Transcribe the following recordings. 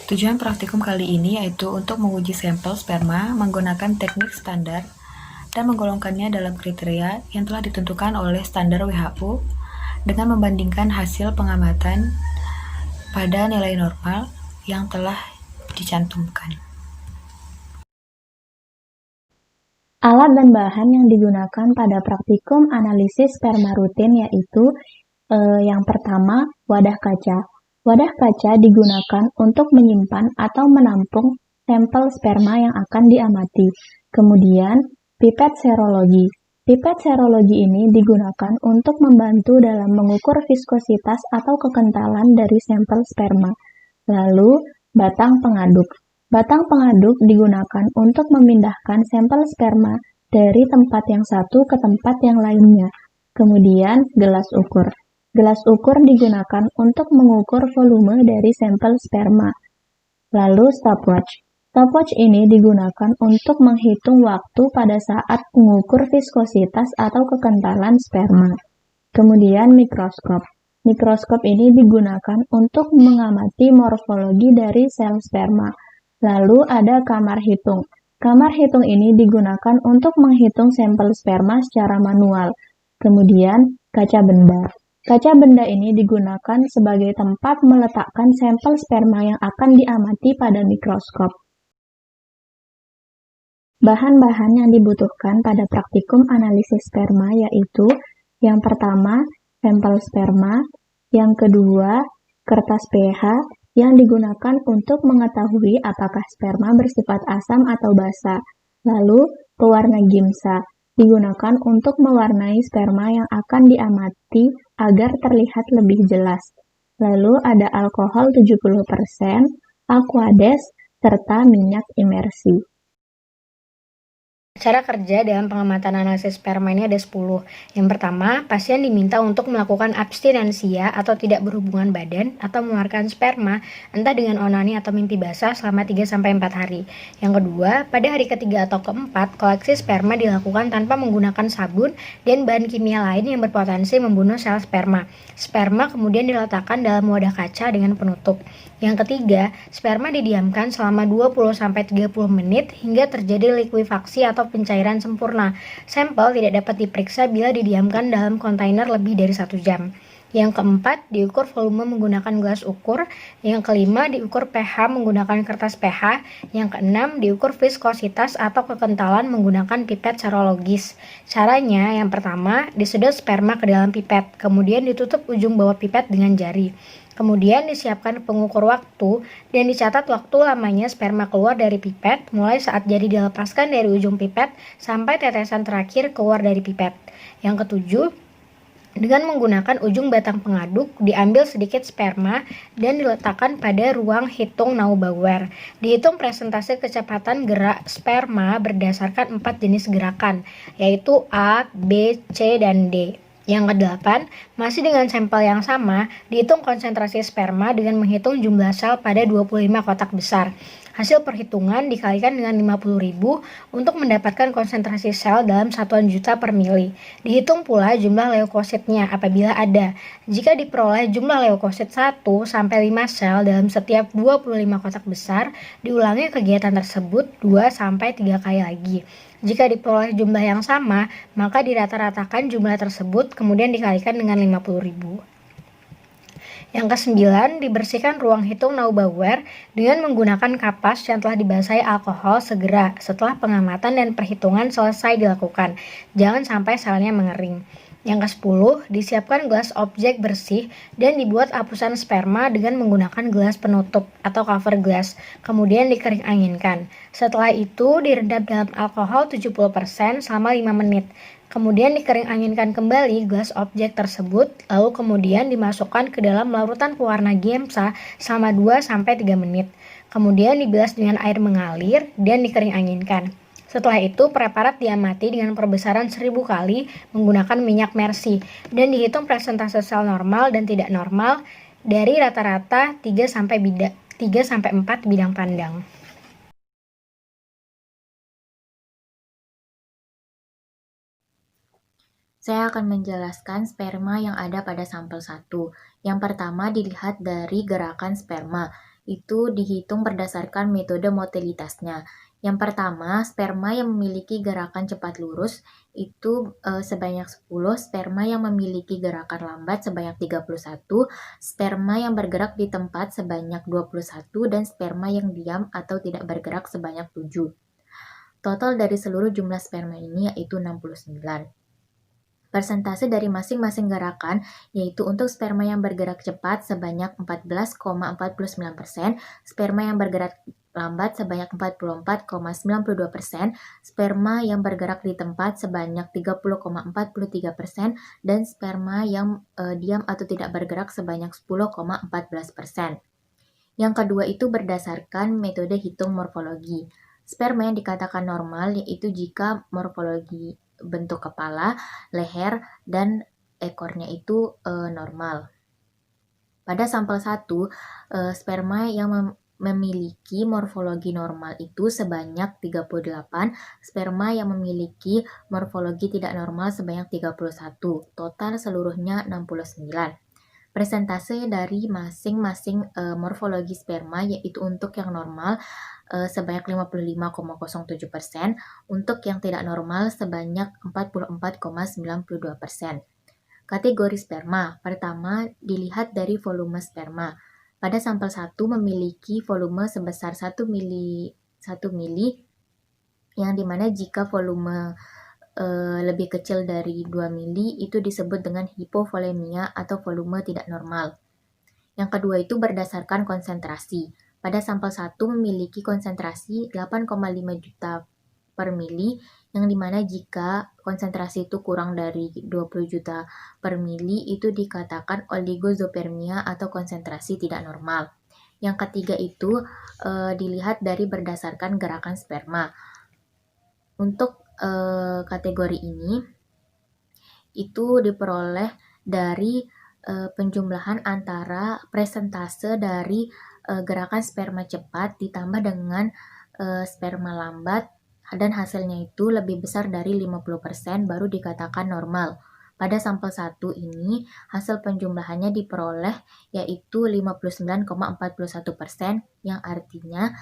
Tujuan praktikum kali ini yaitu untuk menguji sampel sperma menggunakan teknik standar dan menggolongkannya dalam kriteria yang telah ditentukan oleh standar WHO dengan membandingkan hasil pengamatan pada nilai normal yang telah dicantumkan. Alat dan bahan yang digunakan pada praktikum analisis sperma rutin yaitu yang pertama, wadah kaca. Wadah kaca digunakan untuk menyimpan atau menampung sampel sperma yang akan diamati. Kemudian, pipet serologi. Pipet serologi ini digunakan untuk membantu dalam mengukur viskositas atau kekentalan dari sampel sperma. Lalu, batang pengaduk. Batang pengaduk digunakan untuk memindahkan sampel sperma dari tempat yang satu ke tempat yang lainnya. Kemudian, gelas ukur. Gelas ukur digunakan untuk mengukur volume dari sampel sperma. Lalu, stopwatch. Stopwatch ini digunakan untuk menghitung waktu pada saat mengukur viskositas atau kekentalan sperma. Kemudian, mikroskop. Mikroskop ini digunakan untuk mengamati morfologi dari sel sperma. Lalu ada kamar hitung. Kamar hitung ini digunakan untuk menghitung sampel sperma secara manual. Kemudian, kaca benda. Kaca benda ini digunakan sebagai tempat meletakkan sampel sperma yang akan diamati pada mikroskop. Bahan-bahan yang dibutuhkan pada praktikum analisis sperma yaitu yang pertama, sampel sperma, yang kedua, kertas pH yang digunakan untuk mengetahui apakah sperma bersifat asam atau basa. Lalu, pewarna gimsa digunakan untuk mewarnai sperma yang akan diamati agar terlihat lebih jelas. Lalu ada alkohol 70%, aquades, serta minyak imersi. Cara kerja dalam pengamatan analisis sperma ini ada 10. Yang pertama, pasien diminta untuk melakukan abstinensia atau tidak berhubungan badan atau mengeluarkan sperma, entah dengan onani atau mimpi basah selama 3-4 hari. Yang kedua, pada hari ketiga atau keempat, koleksi sperma dilakukan tanpa menggunakan sabun dan bahan kimia lain yang berpotensi membunuh sel sperma. Sperma kemudian diletakkan dalam wadah kaca dengan penutup. Yang ketiga, sperma didiamkan selama 20-30 menit hingga terjadi likuifaksi atau pencairan sempurna. Sampel tidak dapat diperiksa bila didiamkan dalam kontainer lebih dari 1 jam. Yang keempat, diukur volume menggunakan gelas ukur. Yang kelima, diukur pH menggunakan kertas pH. Yang keenam, diukur viskositas atau kekentalan menggunakan pipet serologis. Caranya, yang pertama, disedot sperma ke dalam pipet, kemudian ditutup ujung bawah pipet dengan jari. Kemudian disiapkan pengukur waktu dan dicatat waktu lamanya sperma keluar dari pipet mulai saat jari dilepaskan dari ujung pipet sampai tetesan terakhir keluar dari pipet. Yang ketujuh, dengan menggunakan ujung batang pengaduk, diambil sedikit sperma dan diletakkan pada ruang hitung Neubauer. Dihitung presentase kecepatan gerak sperma berdasarkan 4 jenis gerakan, yaitu A, B, C, dan D. Yang kedelapan, masih dengan sampel yang sama, dihitung konsentrasi sperma dengan menghitung jumlah sel pada 25 kotak besar. Hasil perhitungan dikalikan dengan 50.000 untuk mendapatkan konsentrasi sel dalam satuan juta per mili. Dihitung pula jumlah leukositnya apabila ada. Jika diperoleh jumlah leukosit 1-5 sel dalam setiap 25 kotak besar, diulangi kegiatan tersebut 2-3 kali lagi. Jika diperoleh jumlah yang sama, maka dirata-ratakan jumlah tersebut kemudian dikalikan dengan 50.000. Yang kesembilan, dibersihkan ruang hitung Neubauer dengan menggunakan kapas yang telah dibasahi alkohol segera setelah pengamatan dan perhitungan selesai dilakukan. Jangan sampai selnya mengering. Yang ke-10, disiapkan gelas objek bersih dan dibuat hapusan sperma dengan menggunakan gelas penutup atau cover glass, kemudian dikering anginkan. Setelah itu direndam dalam alkohol 70% selama 5 menit. Kemudian dikering anginkan kembali gelas objek tersebut, lalu kemudian dimasukkan ke dalam larutan pewarna Giemsa selama 2-3 menit. Kemudian dibilas dengan air mengalir dan dikering anginkan. Setelah itu, preparat diamati dengan perbesaran 1000 kali menggunakan minyak mersi dan dihitung presentase sel normal dan tidak normal dari rata-rata 3-4 bidang pandang. Saya akan menjelaskan sperma yang ada pada sampel 1. Yang pertama dilihat dari gerakan sperma. itu dihitung berdasarkan metode motilitasnya. Yang pertama, sperma yang memiliki gerakan cepat lurus itu sebanyak 10, sperma yang memiliki gerakan lambat sebanyak 31, sperma yang bergerak di tempat sebanyak 21, dan sperma yang diam atau tidak bergerak sebanyak 7. Total dari seluruh jumlah sperma ini yaitu 69. Persentase dari masing-masing gerakan yaitu untuk sperma yang bergerak cepat sebanyak 14,49%, sperma yang bergerak lambat sebanyak 44,92%, sperma yang bergerak di tempat sebanyak 30,43%, dan sperma yang diam atau tidak bergerak sebanyak 10,14%. Yang kedua itu berdasarkan metode hitung morfologi. Sperma yang dikatakan normal yaitu jika morfologi bentuk kepala, leher, dan ekornya itu normal. Pada sampel 1, sperma yang memiliki morfologi normal itu sebanyak 38, sperma yang memiliki morfologi tidak normal sebanyak 31, total seluruhnya 69. Persentase dari masing-masing morfologi sperma yaitu untuk yang normal sebanyak 55,07%, untuk yang tidak normal sebanyak 44,92%. Kategori sperma. Pertama, dilihat dari volume sperma. Pada sampel 1 memiliki volume sebesar 1 mili, yang dimana jika volume lebih kecil dari 2 mili itu disebut dengan hipovolemia atau volume tidak normal. Yang kedua itu berdasarkan konsentrasi. Pada sampel 1 memiliki konsentrasi 8,5 juta per mili, yang dimana jika konsentrasi itu kurang dari 20 juta per mili itu dikatakan oligozopermia atau konsentrasi tidak normal. Yang ketiga itu dilihat dari berdasarkan gerakan sperma. Untuk kategori ini itu diperoleh dari penjumlahan antara presentase dari gerakan sperma cepat ditambah dengan sperma lambat, dan hasilnya itu lebih besar dari 50% baru dikatakan normal. Pada sampel 1 ini hasil penjumlahannya diperoleh yaitu 59,41%, yang artinya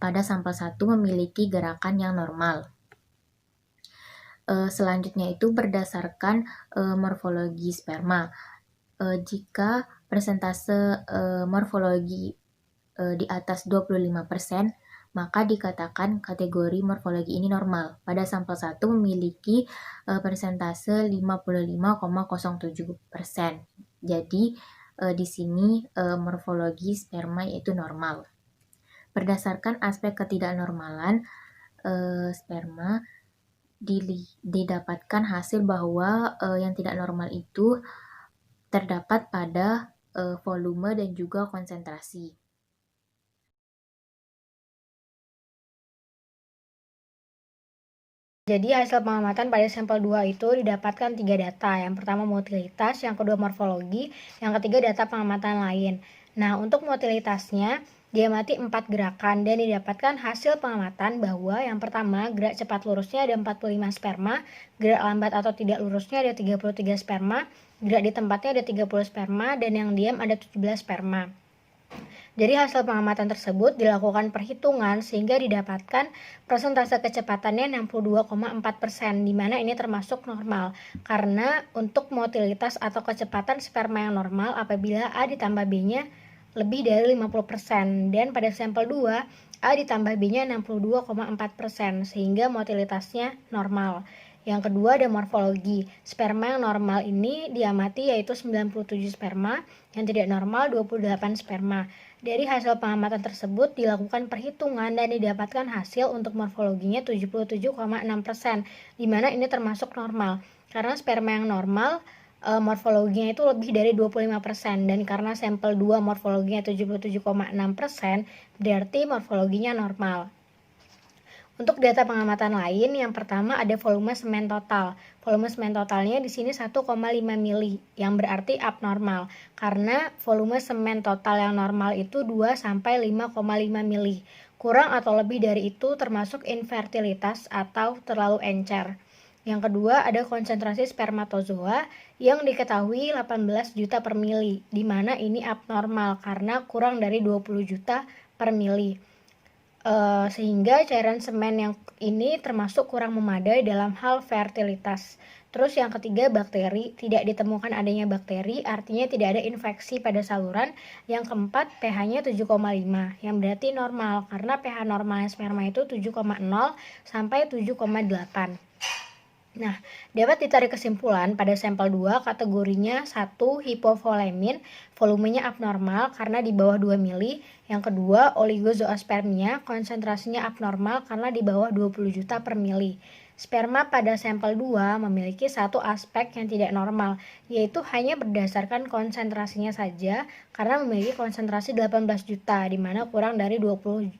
pada sampel 1 memiliki gerakan yang normal. Selanjutnya itu berdasarkan morfologi sperma. Jika persentase morfologi di atas 25%, maka dikatakan kategori morfologi ini normal. Pada sampel 1 memiliki persentase 55,07%. Jadi di sini morfologi sperma yaitu normal. Berdasarkan aspek ketidaknormalan sperma didapatkan hasil bahwa yang tidak normal itu terdapat pada volume dan juga konsentrasi. Jadi hasil pengamatan pada sampel 2 itu didapatkan 3 data. Yang pertama motilitas, yang kedua morfologi, yang ketiga data pengamatan lain. Nah, untuk motilitasnya diamati 4 gerakan dan didapatkan hasil pengamatan bahwa yang pertama gerak cepat lurusnya ada 45 sperma, gerak lambat atau tidak lurusnya ada 33 sperma, gerak di tempatnya ada 30 sperma, dan yang diam ada 17 sperma. Jadi hasil pengamatan tersebut dilakukan perhitungan sehingga didapatkan persentase kecepatannya 62,4%, di mana ini termasuk normal. Karena untuk motilitas atau kecepatan sperma yang normal apabila A ditambah B-nya lebih dari 50%, dan pada sampel 2 A ditambah B-nya 62,4%, sehingga motilitasnya normal. Yang kedua ada morfologi. Sperma yang normal ini diamati yaitu 97 sperma, yang tidak normal 28 sperma. Dari hasil pengamatan tersebut dilakukan perhitungan dan didapatkan hasil untuk morfologinya 77,6%, di mana ini termasuk normal. Karena sperma yang normal morfologinya itu lebih dari 25%, dan karena sampel 2 morfologinya 77,6%, berarti morfologinya normal. Untuk data pengamatan lain, yang pertama ada volume semen total. Volume semen totalnya di sini 1,5 mili, yang berarti abnormal. Karena volume semen total yang normal itu 2 sampai 5,5 mili. Kurang atau lebih dari itu termasuk infertilitas atau terlalu encer. Yang kedua ada konsentrasi spermatozoa yang diketahui 18 juta per mili, di mana ini abnormal karena kurang dari 20 juta per mili. Sehingga cairan semen yang ini termasuk kurang memadai dalam hal fertilitas. Terus yang ketiga bakteri, tidak ditemukan adanya bakteri, artinya tidak ada infeksi pada saluran. Yang keempat pH-nya 7,5, yang berarti normal karena pH normalnya sperma itu 7,0 sampai 7,8. Nah, dapat ditarik kesimpulan pada sampel 2 kategorinya 1 hipovolemin, volumenya abnormal karena di bawah 2 mili. Yang kedua oligozoospermia, konsentrasinya abnormal karena di bawah 20 juta per mili. Sperma pada sampel 2 memiliki satu aspek yang tidak normal, yaitu hanya berdasarkan konsentrasinya saja karena memiliki konsentrasi 18 juta, di mana kurang dari 20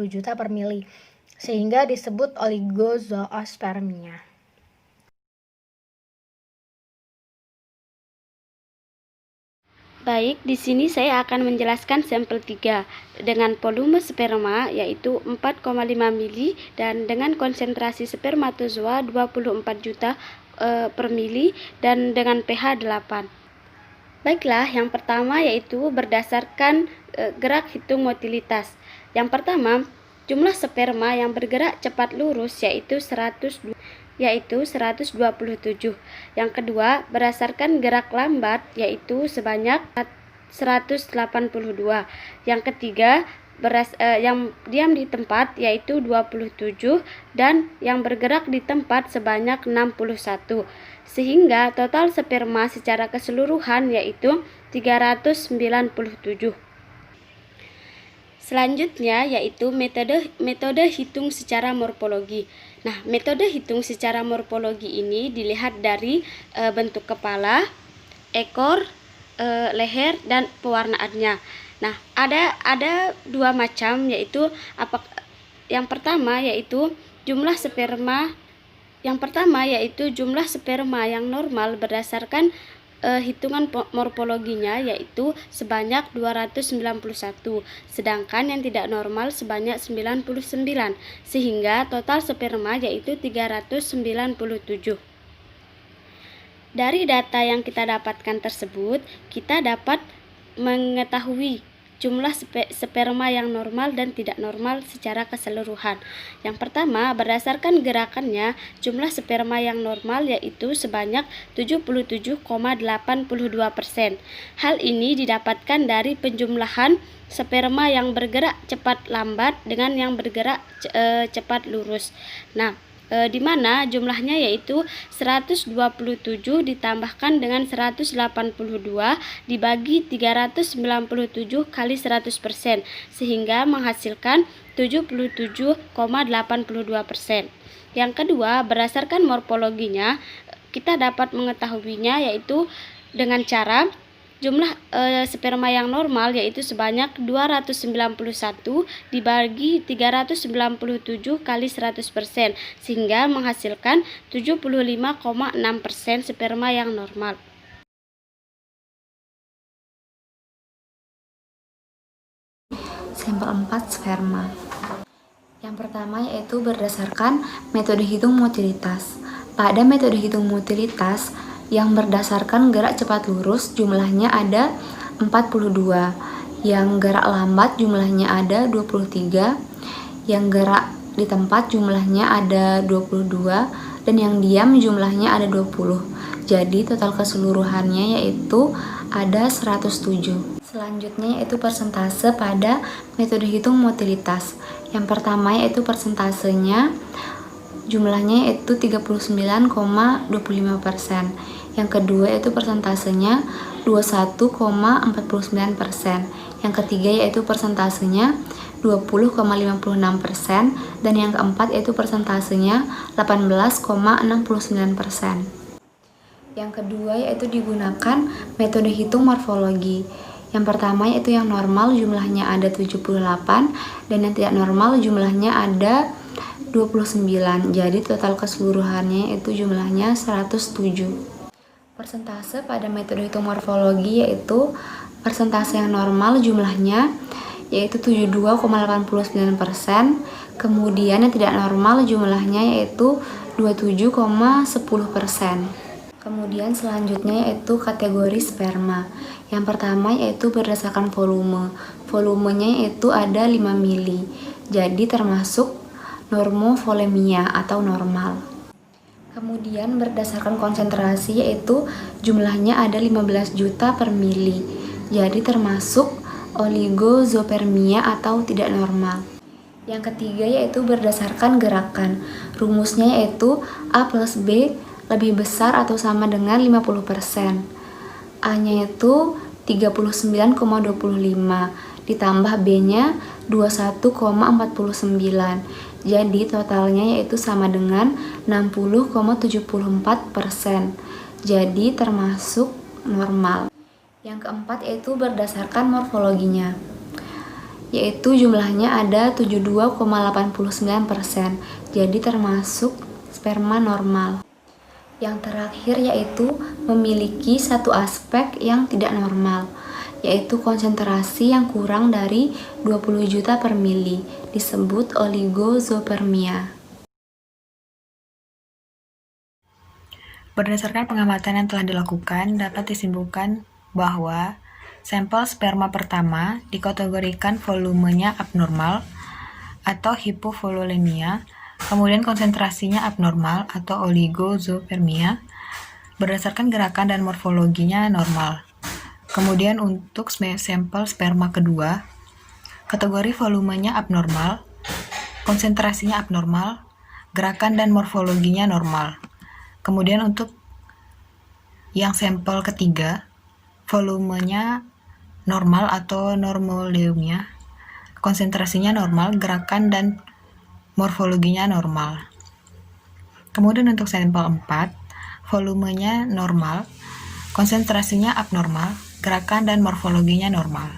juta per mili, sehingga disebut oligozoospermia. Baik, di sini saya akan menjelaskan sampel 3 dengan volume sperma yaitu 4,5 mili dan dengan konsentrasi spermatozoa 24 juta per mili dan dengan pH 8. Baiklah, yang pertama yaitu berdasarkan gerak hitung motilitas. Yang pertama, jumlah sperma yang bergerak cepat lurus yaitu 127. Yang kedua, berdasarkan gerak lambat yaitu sebanyak 182. Yang ketiga, yang diam di tempat yaitu 27 dan yang bergerak di tempat sebanyak 61. Sehingga total sperma secara keseluruhan yaitu 397. Selanjutnya yaitu metode hitung secara morfologi. Nah, metode hitung secara morfologi ini dilihat dari bentuk kepala, ekor, leher dan pewarnaannya. Nah, ada dua macam yaitu yang pertama yaitu jumlah sperma yang normal berdasarkan hitungan morfologinya yaitu sebanyak 291, sedangkan yang tidak normal sebanyak 99, sehingga total sperma yaitu 397. Dari data yang kita dapatkan tersebut, kita dapat mengetahui jumlah sperma yang normal dan tidak normal secara keseluruhan. Yang pertama, berdasarkan gerakannya, jumlah sperma yang normal yaitu sebanyak 77,82%. Hal ini didapatkan dari penjumlahan sperma yang bergerak cepat lambat dengan yang bergerak cepat lurus. Nah, di mana jumlahnya yaitu 127 ditambahkan dengan 182 dibagi 397 kali 100%, sehingga menghasilkan 77,82%. Yang kedua, berdasarkan morfologinya, kita dapat mengetahuinya yaitu dengan cara jumlah sperma yang normal yaitu sebanyak 291 dibagi 397 kali 100%, sehingga menghasilkan 75,6% sperma yang normal. Sampel 4 sperma. Yang pertama yaitu berdasarkan metode hitung motilitas. Pada metode hitung motilitas yang berdasarkan gerak cepat lurus jumlahnya ada 42, yang gerak lambat jumlahnya ada 23, yang gerak di tempat jumlahnya ada 22, dan yang diam jumlahnya ada 20. Jadi total keseluruhannya yaitu ada 107. Selanjutnya yaitu persentase pada metode hitung motilitas. Yang pertama yaitu persentasenya jumlahnya yaitu 39,25%. Yang kedua yaitu persentasenya 21,49%. Yang ketiga yaitu persentasenya 20,56%. Dan yang keempat yaitu persentasenya 18,69%. Yang kedua yaitu digunakan metode hitung morfologi. Yang pertama yaitu yang normal jumlahnya ada 78 dan yang tidak normal jumlahnya ada 29. Jadi total keseluruhannya itu jumlahnya 107. Persentase pada metode hitung morfologi yaitu persentase yang normal jumlahnya yaitu 72,89%. Kemudian yang tidak normal jumlahnya yaitu 27,10%. Kemudian selanjutnya yaitu kategori sperma. Yang pertama yaitu berdasarkan volume. Volumenya yaitu ada 5 mili. Jadi termasuk normovolemia atau normal. Kemudian berdasarkan konsentrasi yaitu jumlahnya ada 15 juta per mili. Jadi termasuk oligozoospermia atau tidak normal. Yang ketiga yaitu berdasarkan gerakan. Rumusnya yaitu A plus B lebih besar atau sama dengan 50%. A-nya itu 39,25 ditambah B-nya 21,49. Jadi totalnya yaitu sama dengan 60,74%. Jadi termasuk normal. Yang keempat yaitu berdasarkan morfologinya, yaitu jumlahnya ada 72,89%. Jadi termasuk sperma normal. Yang terakhir yaitu memiliki satu aspek yang tidak normal, yaitu konsentrasi yang kurang dari 20 juta per mili, disebut oligozoospermia. Berdasarkan pengamatan yang telah dilakukan, dapat disimpulkan bahwa sampel sperma pertama dikategorikan volumenya abnormal atau hipovolemia, kemudian konsentrasinya abnormal atau oligozoospermia, berdasarkan gerakan dan morfologinya normal. Kemudian untuk sampel sperma kedua, kategori volumenya abnormal, konsentrasinya abnormal, gerakan dan morfologinya normal. Kemudian untuk yang sampel ketiga, volumenya normal atau normolemia, konsentrasinya normal, gerakan dan morfologinya normal. Kemudian untuk sampel 4, volumenya normal, konsentrasinya abnormal, gerakan dan morfologinya normal.